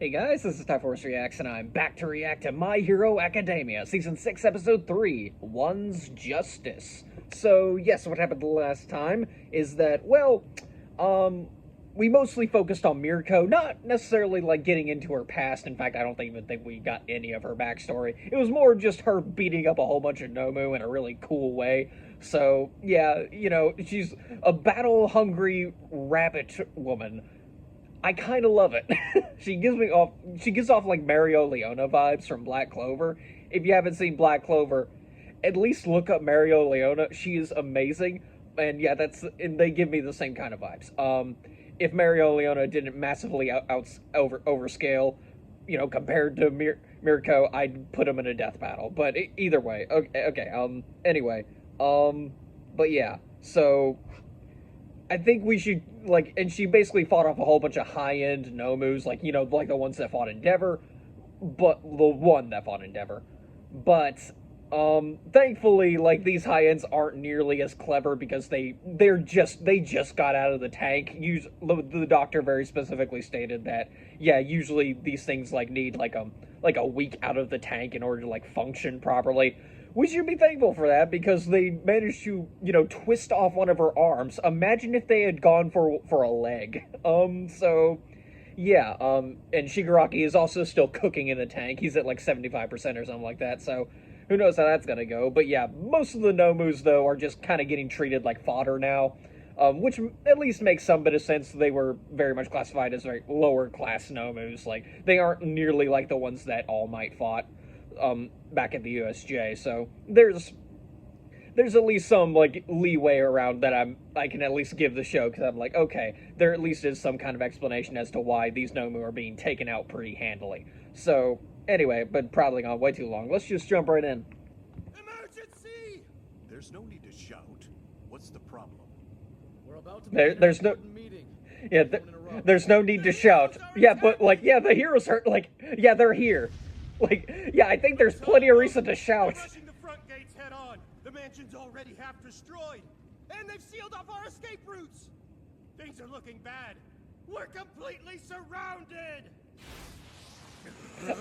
Hey guys, this is Typhorus Reacts, and I'm back to react to My Hero Academia, Season 6, Episode 3, One's Justice. So, yes, what happened the last time is that, we mostly focused on Mirko, not necessarily, getting into her past. In fact, I don't even think we got any of her backstory. It was more just her beating up a whole bunch of Nomu in a really cool way. So, yeah, she's a battle-hungry rabbit woman. I kind of love it. She gives off like Mereoleona vibes from Black Clover. If you haven't seen Black Clover, at least look up Mereoleona. She is amazing, and yeah, and they give me the same kind of vibes. If Mereoleona didn't massively overscale, compared to Mirko, I'd put him in a death battle. But either way, okay. Anyway, but yeah, so I think we should, and she basically fought off a whole bunch of high-end Nomus, like the ones that fought Endeavor, but the one that fought Endeavor. But, thankfully, these high-ends aren't nearly as clever because they just got out of the tank. The doctor very specifically stated that, yeah, usually these things, need, a week out of the tank in order to, function properly. We should be thankful for that because they managed to, twist off one of her arms. Imagine if they had gone for a leg. So, yeah, and Shigaraki is also still cooking in the tank. He's at 75% or something like that, so who knows how that's gonna go. But yeah, most of the Nomus, though, are just kind of getting treated like fodder now, which at least makes some bit of sense. They were very much classified as very lower-class Nomus. They aren't nearly like the ones that All Might fought back at the USJ, so there's at least some leeway around that I can at least give the show, because I'm okay, there at least is some kind of explanation as to why these Nomu are being taken out pretty handily. So anyway, but probably gone way too long. Let's just jump right in. Emergency! There's no need to shout. What's the problem? We're about to there's no meeting. Yeah, there's no need to shout. Yeah, but the heroes are yeah, they're here. Yeah, I think there's plenty of reason to shout. Rushing the front gates head on. The mansion's already half destroyed, and they've sealed off our escape routes. Things are looking bad. We're completely surrounded.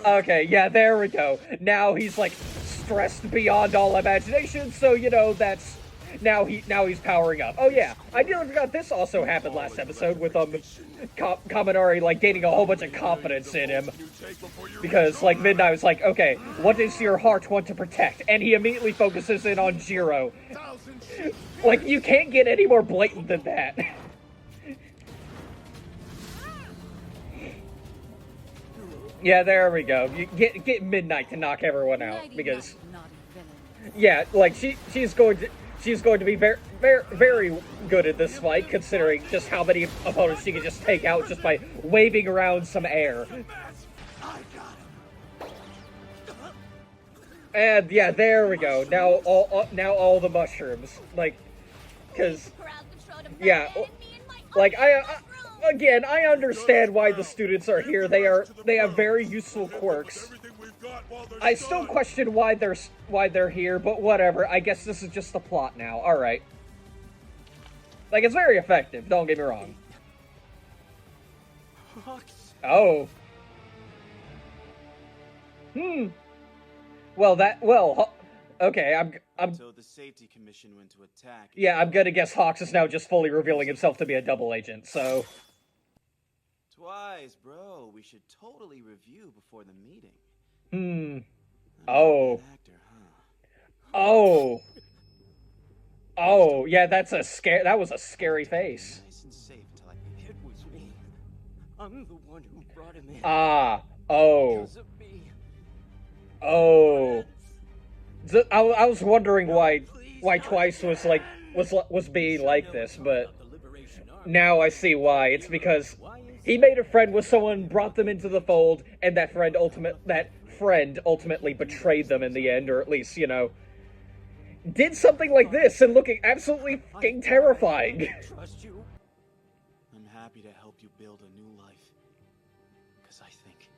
Okay, yeah, there we go. Now he's stressed beyond all imagination, so that's now he's powering up. Oh yeah, I nearly forgot this also happened last episode with Kaminari gaining a whole bunch of confidence in him, because Midnight was okay, what does your heart want to protect? And he immediately focuses in on Jiro. You can't get any more blatant than that. Yeah, there we go. You get Midnight to knock everyone out, because yeah, she's going to be very, very, very good at this fight, considering just how many opponents she can just take out just by waving around some air. And yeah, there we go. Now all the mushrooms, because yeah, I understand why the students are here. They have very useful quirks. I still question why they're here, but whatever. I guess this is just the plot now. All right. It's very effective. Don't get me wrong. Oh. Okay. I'm. So the safety commission went to attack. Yeah, I'm gonna guess Hawks is now just fully revealing himself to be a double agent. So. Twice, bro. We should totally review before the meeting. Oh. Actor, huh? Oh. Oh, yeah, that was a scary face. Nice and safe till It was me. I'm the one who brought him in. Ah. Oh. Because of me. Oh. I was wondering why Twice was being like this, but now I see why. It's because he made a friend with someone, brought them into the fold, and that friend ultimately betrayed them in the end, or at least, did something like this and looking absolutely fucking terrifying. Trust you. I'm happy to help you build a new life. Because I think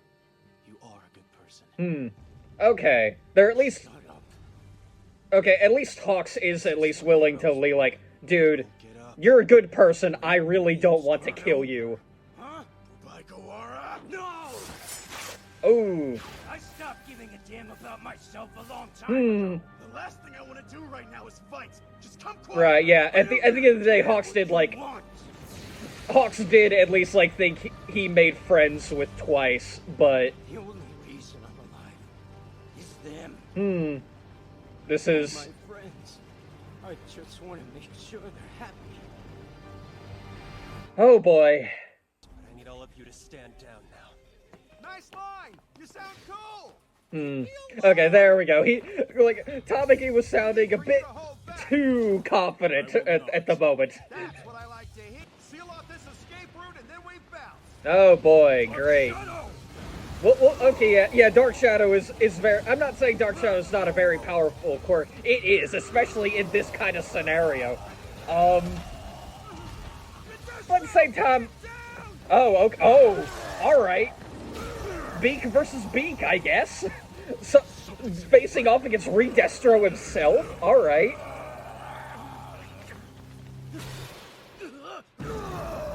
you are a good person. Okay. They're at least... Okay, at least Hawks is at least willing to be dude, you're a good person, I really don't want to kill you. Huh? By Goara? No! I stopped giving a damn about myself a long time ago. The last thing I want to do right now is fight. Just come quiet. Right, yeah. At the end of the day, Hawks did, like... Hawks did at least, like, think he made friends with Twice, but... The only reason I'm alive is them. This is... My friends. I just want to make sure they're happy. Oh boy. But I need all of you to stand down now. Nice line. You sound cool. Okay, there we go. Tamaki was sounding a bit too confident at the moment. That's what I like to hear. Seal off this escape route and then we bounce. Oh boy, great. Well, okay, yeah, Dark Shadow is very... I'm not saying Dark Shadow is not a very powerful quirk. It is, especially in this kind of scenario. But at the same time... alright. Beak versus Beak, I guess. So, facing off against Redestro himself? Alright.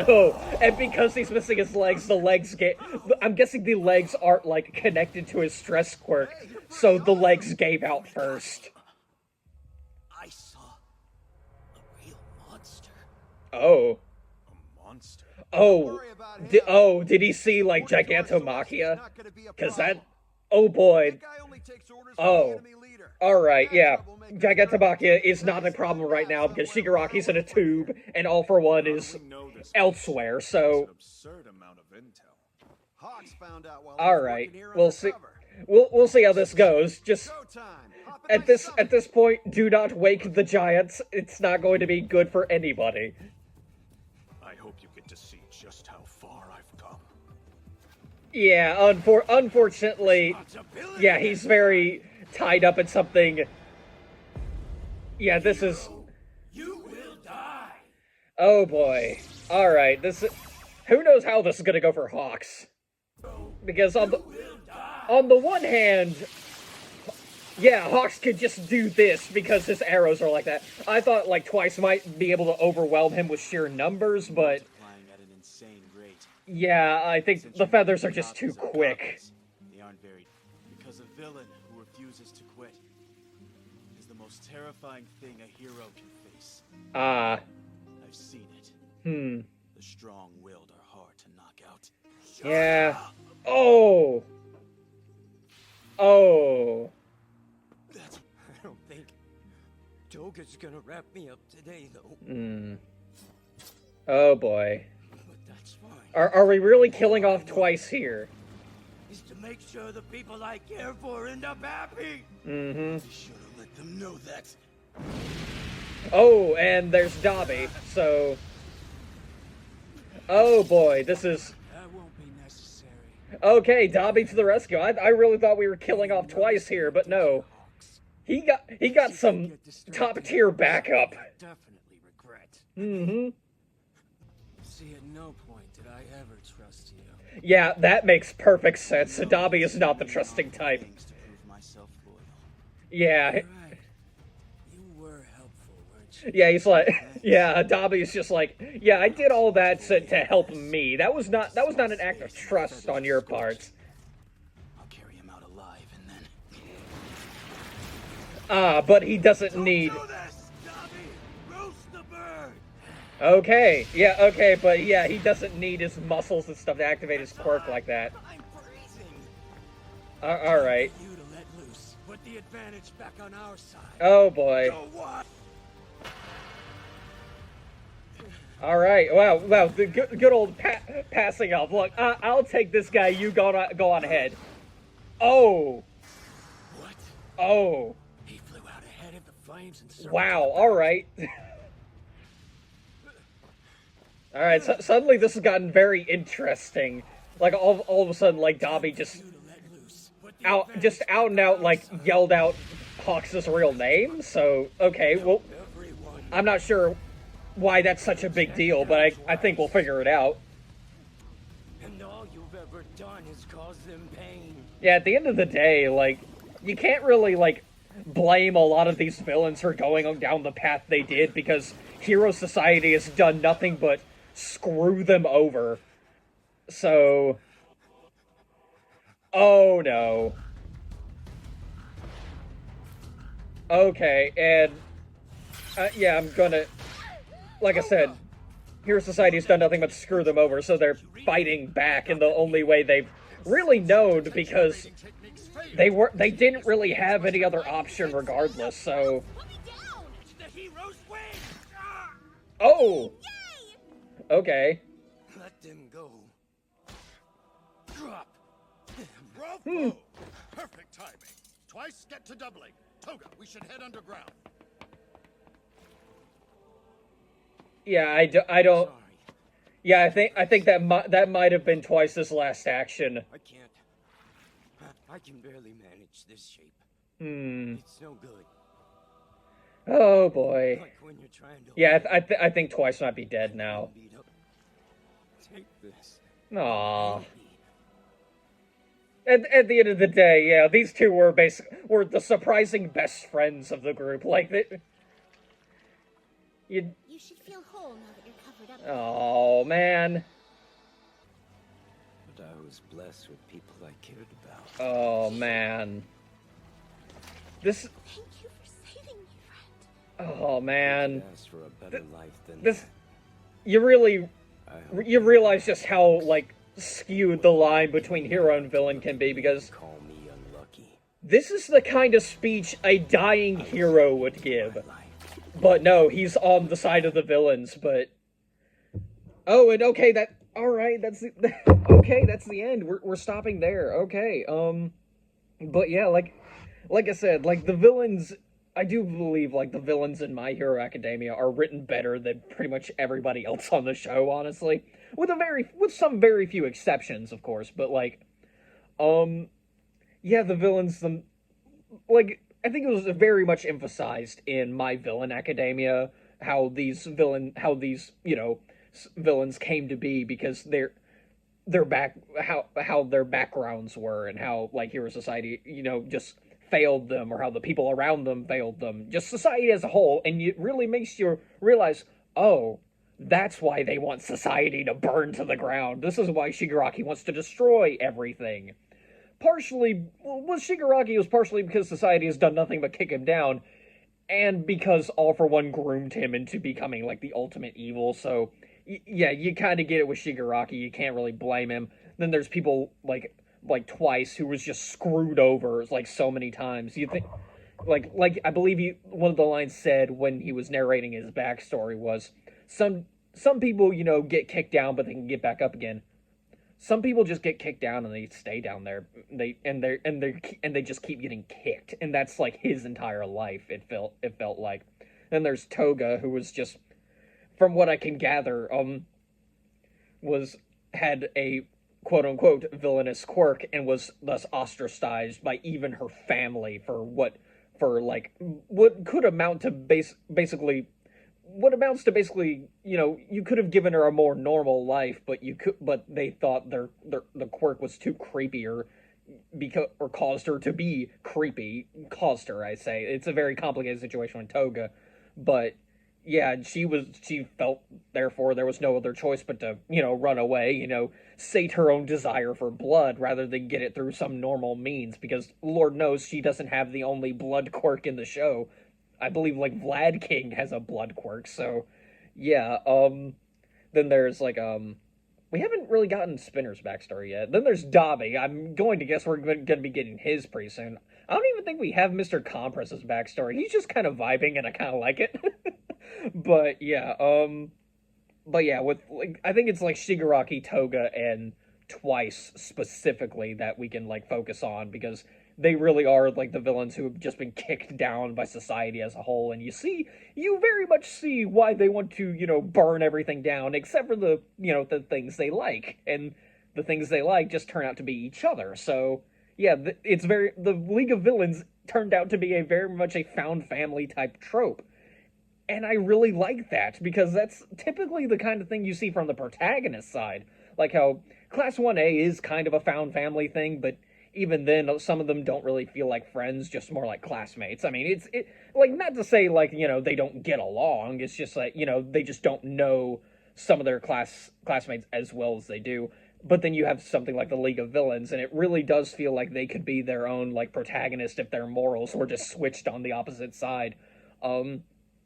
Oh, and because he's missing his legs, the legs get... I'm guessing the legs aren't, like, connected to his stress quirk, so the legs gave out first. I saw a real monster. Oh. A monster? Oh. Did he see, like, Gigantomachia? Because that... Oh, boy. Oh. Alright, yeah. Gigantomachia is not a problem right now because Shigaraki's in a tube, and All For One is elsewhere, so... Alright, we'll see. We'll see how this goes. Just at this point, do not wake the giants. It's not going to be good for anybody. I hope you get to see just how far I've come. Yeah, unfortunately, yeah, he's very tied up in something. Yeah, this is... You will die. Oh boy. Alright, who knows how this is gonna go for Hawks? Because on the one hand, yeah, Hawks could just do this because his arrows are like that. I thought, like, Twice might be able to overwhelm him with sheer numbers, but... At an insane rate. Yeah, I think the feathers are just too quick. They aren't very... Because a villain who refuses to quit is the most terrifying thing a hero can face. Ah. I've seen it. The strong-willed are hard to knock out. Yeah. Oh. Oh. I don't think Toga's gonna wrap me up today, though. Oh boy. But that's fine. Are we really killing off Twice here? Is to make sure the people I care for end up happy. You should have let them know that. Oh, and there's Dabi, so... Oh boy, this is... That won't be necessary. Okay, Dabi to the rescue. I really thought we were killing off Twice here, but no. He got some top-tier backup. Definitely regret. See, at no point did I ever trust you. Yeah, that makes perfect sense. Dabi is not the trusting type. Things to prove myself loyal. Yeah. Right. You were helpful, weren't you? Yeah, he's like, yeah, Dabi is just like, yeah, I did all that to help me. That was not an act of trust on your part. I'll carry him out alive and then... Ah, but he doesn't need... Do this, Dabi! Roast the bird! Okay, yeah, okay, but yeah, he doesn't need his muscles and stuff to activate his quirk like that. I'm freezing. Alright. You to let loose. Put the advantage back on our side. Oh boy. So what? Alright, wow, the good old passing off. Look, I'll take this guy, you go on ahead. Oh! What? Oh. He flew out ahead of the flames and circled. Wow, alright. Alright, so suddenly this has gotten very interesting. Like, all of a sudden, like, Dabi just... You to let loose. Put the out advantage and back out, on like, our side. yelled out Hawks' real name, so, okay, well, Everyone. I'm not sure why that's such a big deal, but I think we'll figure it out. And all you've ever done is cause them pain. Yeah, at the end of the day, like, you can't really, like, blame a lot of these villains for going down the path they did, because Hero Society has done nothing but screw them over. So... Oh no. Okay, and yeah, I'm gonna, like I said, Hero Society's done nothing but screw them over, so they're fighting back in the only way they've really known, because they didn't really have any other option regardless. So It's the hero's way! oh, okay. Let them go. Drop! Bravo! Perfect timing. Twice get to doubling. Toga, we should head underground. Yeah, I don't. Sorry, Yeah, I think that might have been Twice's last action. I can't. I can barely manage this shape. Hmm. It's no good. Oh boy. Like when you're trying to. Yeah, I think Twice might be dead now. Beat up. Take this. Aww. At the end of the day, yeah, these two were the surprising best friends of the group. Like you. You should feel whole now that you're covered up. Oh man. But I was blessed with people I cared about. Oh man. This. Thank you for saving me, friend. Oh man. Asked for a better life than This. that. You really. I hope You realize just how like skewed the line between hero and villain can be, because you call me unlucky. this is the kind of speech a dying hero would give. My life. But no, he's on the side of the villains, but... Oh, and okay, alright, that's the... Okay, that's the end. We're stopping there. Okay, But yeah, like I said, like, the villains... I do believe, like, the villains in My Hero Academia are written better than pretty much everybody else on the show, honestly. With some very few exceptions, of course, but, like... Yeah, the villains, like... I think it was very much emphasized in My Villain Academia how these villains came to be, because their how their backgrounds were, and how like Hero Society just failed them, or how the people around them failed them, just society as a whole. And it really makes you realize, oh, that's why they want society to burn to the ground. This is why Shigaraki wants to destroy everything. Partially, with Shigaraki, it was partially because society has done nothing but kick him down, and because All For One groomed him into becoming, like, the ultimate evil. So, yeah, you kind of get it with Shigaraki. You can't really blame him. Then there's people like Twice, who was just screwed over, like, so many times. You think, like I believe one of the lines said when he was narrating his backstory was, some people, get kicked down, but they can get back up again. Some people just get kicked down and they stay down there. They just keep getting kicked, and that's like his entire life. It felt like. Then there's Toga, who was just, from what I can gather, had a quote unquote villainous quirk, and was thus ostracized by even her family for what could amount to basically. What amounts to basically, you could have given her a more normal life, but they thought the quirk was too creepy, or caused her to be creepy. Caused her, I say. It's a very complicated situation with Toga, but yeah, she felt, therefore there was no other choice but to, run away, sate her own desire for blood rather than get it through some normal means, because Lord knows she doesn't have the only blood quirk in the show. I believe, like, Vlad King has a blood quirk, so, yeah, then there's, like, we haven't really gotten Spinner's backstory yet. Then there's Dabi. I'm going to guess we're going to be getting his pretty soon. I don't even think we have Mr. Compress's backstory. He's just kind of vibing, and I kind of like it. But, yeah, with, like, I think it's, like, Shigaraki, Toga, and Twice, specifically, that we can, like, focus on, because they really are, like, the villains who have just been kicked down by society as a whole, and you very much see why they want to, burn everything down, except for the things they like, and the things they like just turn out to be each other. So, yeah, the League of Villains turned out to be very much a found family type trope, and I really like that, because that's typically the kind of thing you see from the protagonist side, like how Class 1A is kind of a found family thing, but even then, some of them don't really feel like friends, just more like classmates. I mean, it's like, not to say, like, they don't get along. It's just like, they just don't know some of their classmates as well as they do. But then you have something like the League of Villains, and it really does feel like they could be their own, like, protagonist if their morals were just switched on the opposite side.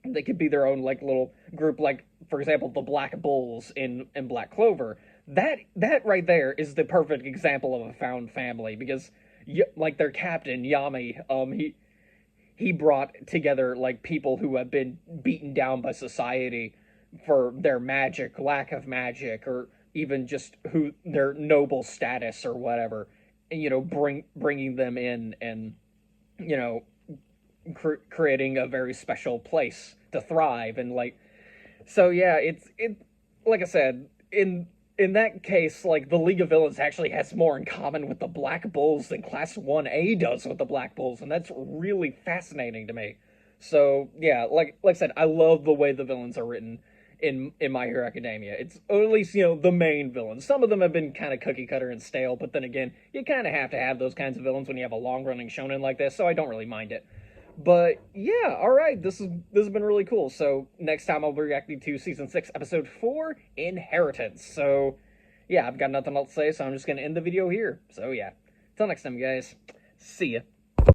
They could be their own, like, little group, like, for example, the Black Bulls in Black Clover. That right there is the perfect example of a found family, because, like, their captain, Yami, he brought together, like, people who have been beaten down by society for their magic, lack of magic, or even just who their noble status or whatever, and, you know, bringing them in and, you know, creating a very special place to thrive. And, like, so yeah, it like I said, in that case, like, the League of Villains actually has more in common with the Black Bulls than Class 1A does with the Black Bulls, and that's really fascinating to me. So yeah, like I said, I love the way the villains are written in My Hero Academia. It's, or at least, you know, the main villains. Some of them have been kind of cookie cutter and stale, but then again, you kind of have to have those kinds of villains when you have a long running shonen like this, so I don't really mind it. But yeah, alright, this has been really cool. So next time I'll be reacting to Season 6, Episode 4, Inheritance. So yeah, I've got nothing else to say, so I'm just gonna end the video here. So yeah, till next time, guys. See ya.